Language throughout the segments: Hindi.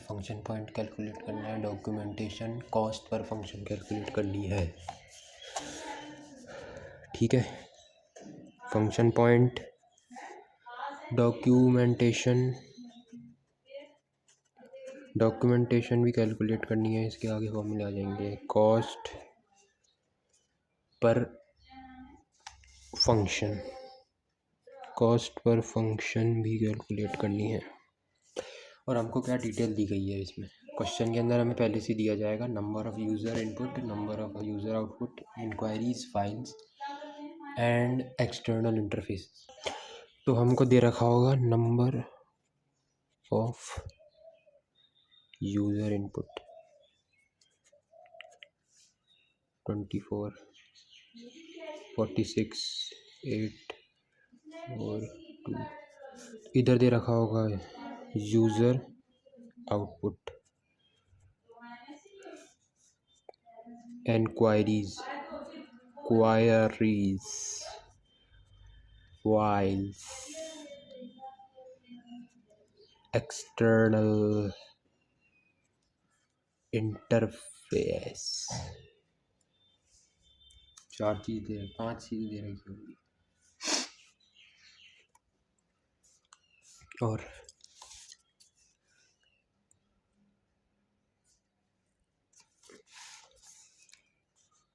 फंक्शन पॉइंट कैलकुलेट करना है, documentation cost per function calculate करनी है। ठीक है, फंक्शन पॉइंट, डॉक्यूमेंटेशन भी कैलकुलेट करनी है। इसके आगे फॉर्मूले आ जाएंगे, कॉस्ट पर फंक्शन भी कैलकुलेट करनी है। और हमको क्या डिटेल दी गई है इसमें, क्वेश्चन के अंदर हमें पहले से दिया जाएगा number of user input, number of user output, inquiries, files and external interface. तो हमको दे रखा होगा नंबर ऑफ यूज़र इनपुट 24, 46, 8 और 2। इधर दे रखा होगा user output, enquiries, queries, files, external interface। 4 चीज़ें, 5 चीज़ें दे रही होंगी। और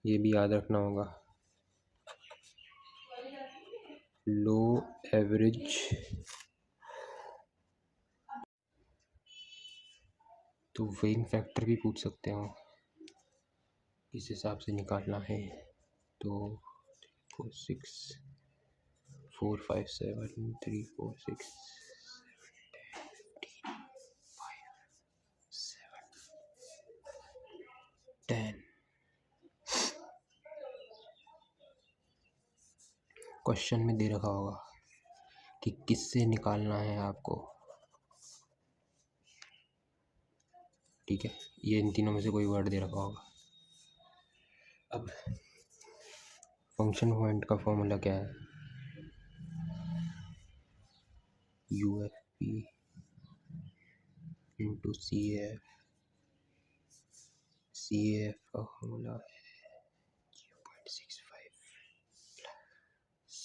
ये भी याद रखना होगा, लो एवरेज, तो वेइंग फैक्टर भी पूछ सकते हो किस हिसाब से निकालना है। तो 4 6 4 5 7 3 4 6 10। क्वेश्चन में दे रखा होगा कि किससे निकालना है आपको। ठीक है, ये इन तीनों में से कोई वर्ड दे रखा होगा। अब फंक्शन पॉइंट का फॉर्मूला क्या है, UFP इंटू CAF। CAF का फॉर्मूला है 0.65 प्लस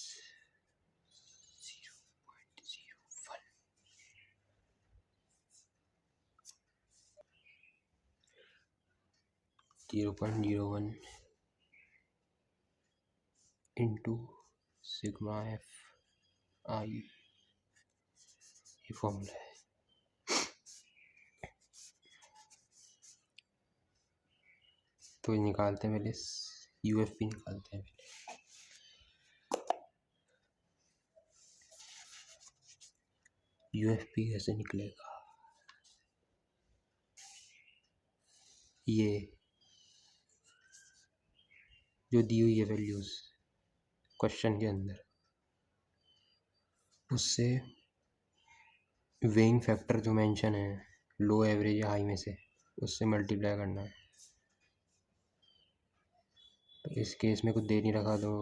0.01 0.01 इंटू सिग्मा FI, ये फॉर्मूला है। तो निकालते हैं पहले, UFP निकालते हैं पहले। UFP कैसे निकलेगा, ये जो दी हुई है वैल्यूज़ क्वेश्चन के अंदर, उससे वेइंग फैक्टर जो मेंशन है लो, एवरेज या हाई में से, उससे मल्टीप्लाई करना है। तो इस केस में कुछ दे नहीं रखा तो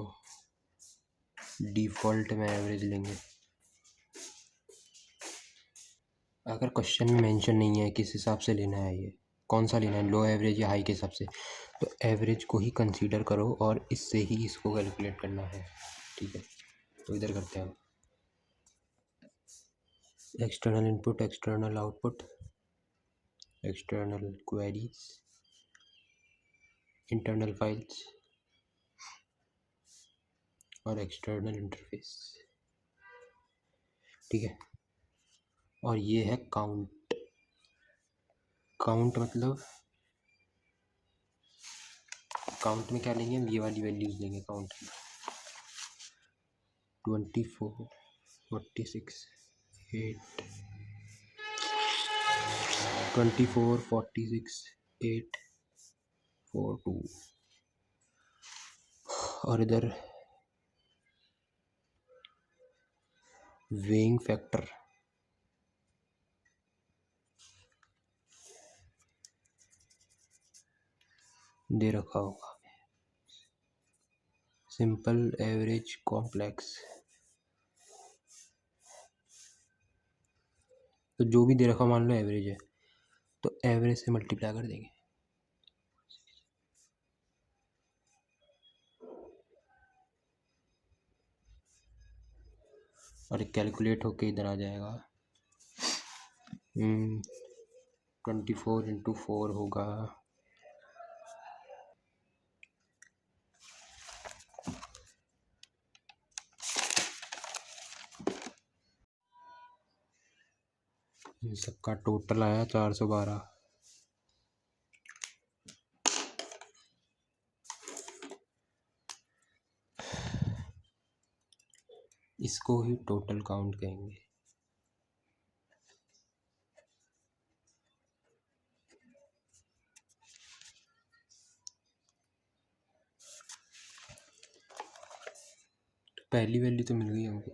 डिफ़ॉल्ट में एवरेज लेंगे। अगर क्वेश्चन में मेंशन नहीं है किस हिसाब से लेना है, ये कौन सा लेना है, लो, एवरेज या हाई के हिसाब से, तो एवरेज को ही कंसीडर करो और इससे ही इसको कैलकुलेट करना है। ठीक है, तो इधर करते हैं, external input, external output, external queries, internal files और एक्सटर्नल इंटरफेस। ठीक है, और ये है काउंट। काउंट मतलब काउंट में क्या लेंगे हम, ये वाली वैल्यूज़ लेंगे काउंट में। 24, 46, 8, 24, 46, 8, 4, 2। और इधर वेइंग फैक्टर दे रखा होगा, सिंपल, एवरेज, कॉम्प्लेक्स। तो जो भी दे रखा मान लो एवरेज है, तो एवरेज से मल्टीप्लाई कर देंगे। और कैलकुलेट होके इधर आ जाएगा। 24 इंटू 4 होगा 412। इन सबका टोटल आया 412। इसको ही टोटल काउंट कहेंगे। तो पहली वैल्यू तो मिल गई हमको,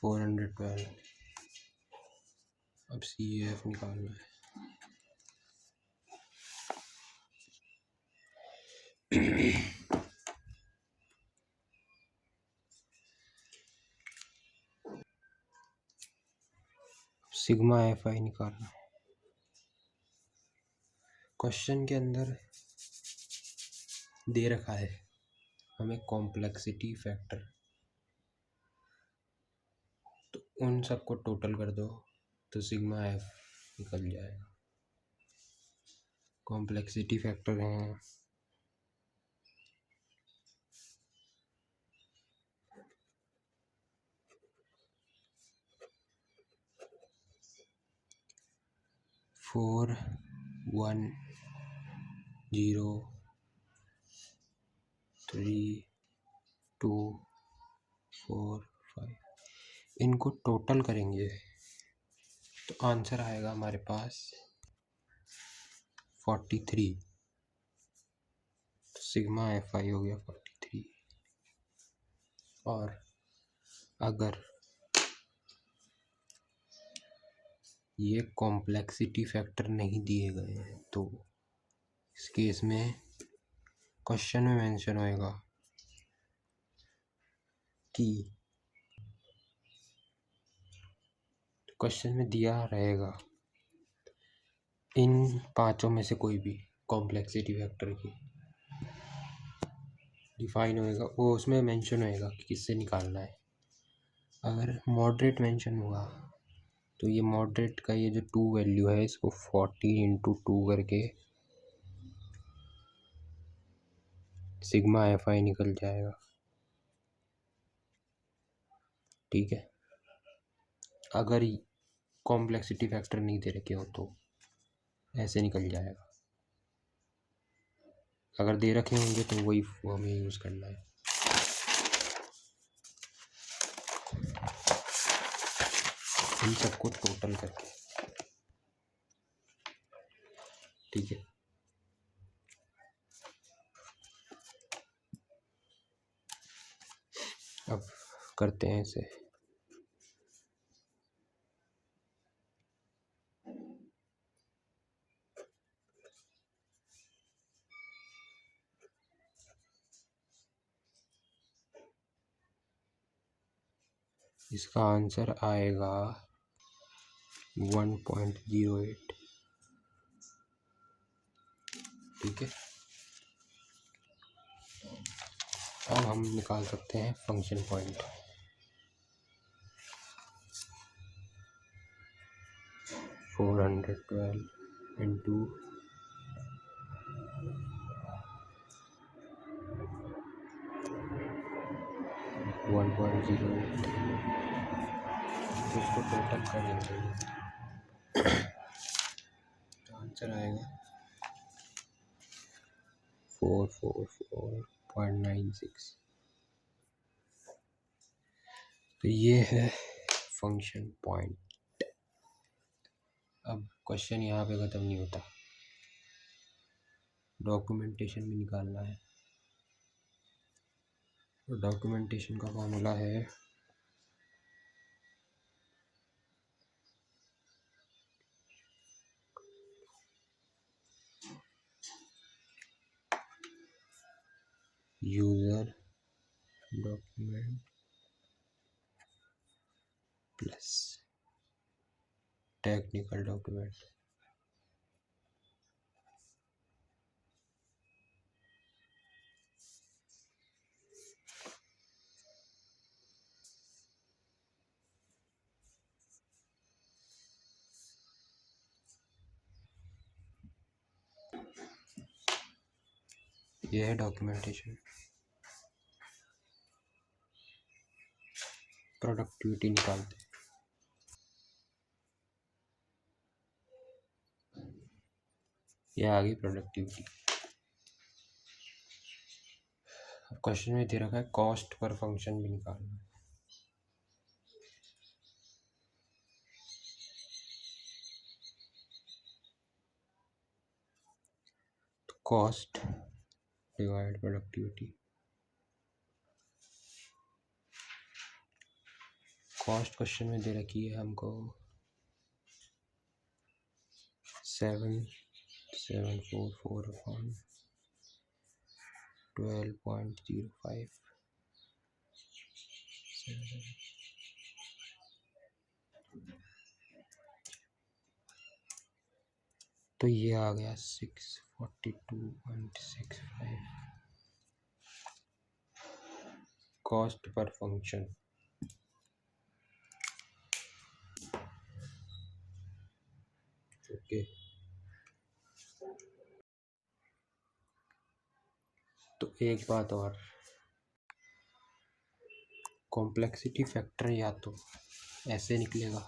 412। अब CF निकालना है। सिग्मा FI निकालना। क्वेश्चन के अंदर दे रखा है हमें कॉम्प्लेक्सिटी फैक्टर, तो उन सबको टोटल कर दो तो सिग्मा F निकल जाएगा। कॉम्प्लेक्सिटी फैक्टर हैं 4, 1, 0, 3, 2, 4, 5। इनको टोटल करेंगे तो आंसर आएगा हमारे पास 43। तो सिग्मा FI हो गया 43। और अगर ये कॉम्प्लेक्सिटी फैक्टर नहीं दिए गए हैं तो इस केस में क्वेश्चन में मेंशन होएगा कि, क्वेश्चन में दिया रहेगा इन पांचों में से कोई भी कॉम्प्लेक्सिटी फैक्टर की डिफाइन होएगा, वो उसमें मेंशन होएगा कि किससे निकालना है। अगर मॉडरेट मेंशन हुआ तो ये मॉडरेट का ये जो 2 वैल्यू है इसको 40 इंटू 2 करके सिग्मा FI निकल जाएगा। ठीक है, अगर कॉम्प्लेक्सिटी फैक्टर नहीं दे रखे हो तो ऐसे निकल जाएगा। अगर दे रखे होंगे तो वही हमें यूज़ करना है। इन सबको टोटल करके। ठीक है, अब करते हैं इसे। इसका आंसर आएगा 1.08। ठीक है, अब हम निकाल सकते हैं फंक्शन पॉइंट। फोर 412 इंटू 1.08, तो इसको टोटल करेंगे तो आंसर आएगा 444.96। तो ये है फंक्शन पॉइंट। अब क्वेश्चन यहाँ पे ख़त्म नहीं होता, डॉक्यूमेंटेशन भी निकालना है। तो डॉक्यूमेंटेशन का फॉर्मूला है user document plus technical document. ये है डॉक्यूमेंटेशन। प्रोडक्टिविटी निकालते हैं। ये आ गई प्रोडक्टिविटी। अब क्वेश्चन में दे रखा है कॉस्ट पर फंक्शन भी निकालना है। तो cost divide productivity. Cost question में दे रखी है हमको 7744 अपॉन 12.05। तो ये आ गया 642.65 कॉस्ट पर फंक्शन। ओके, तो एक बात और, कॉम्प्लेक्सिटी फैक्टर या तो ऐसे निकलेगा,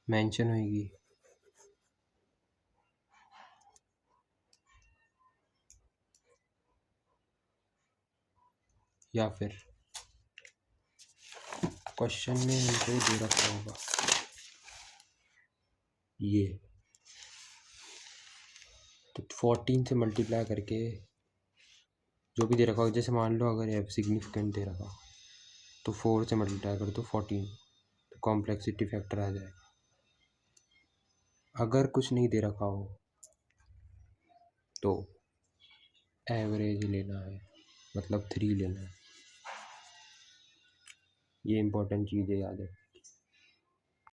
मेंशन होगी, या फिर क्वेश्चन में इनको दे रखा होगा ये, तो 14 से मल्टीप्लाई करके जो भी दे रखा होगा, जैसे मान लो अगर एफ सिग्निफिकेंट दे रखा तो 4 से मल्टीप्लाई कर दो 14, तो कॉम्प्लेक्सिटी फैक्टर आ जाएगा। अगर कुछ नहीं दे रखा हो तो एवरेज लेना है, मतलब 3 लेना है। ये इंपॉर्टेंट चीज़ है, याद है।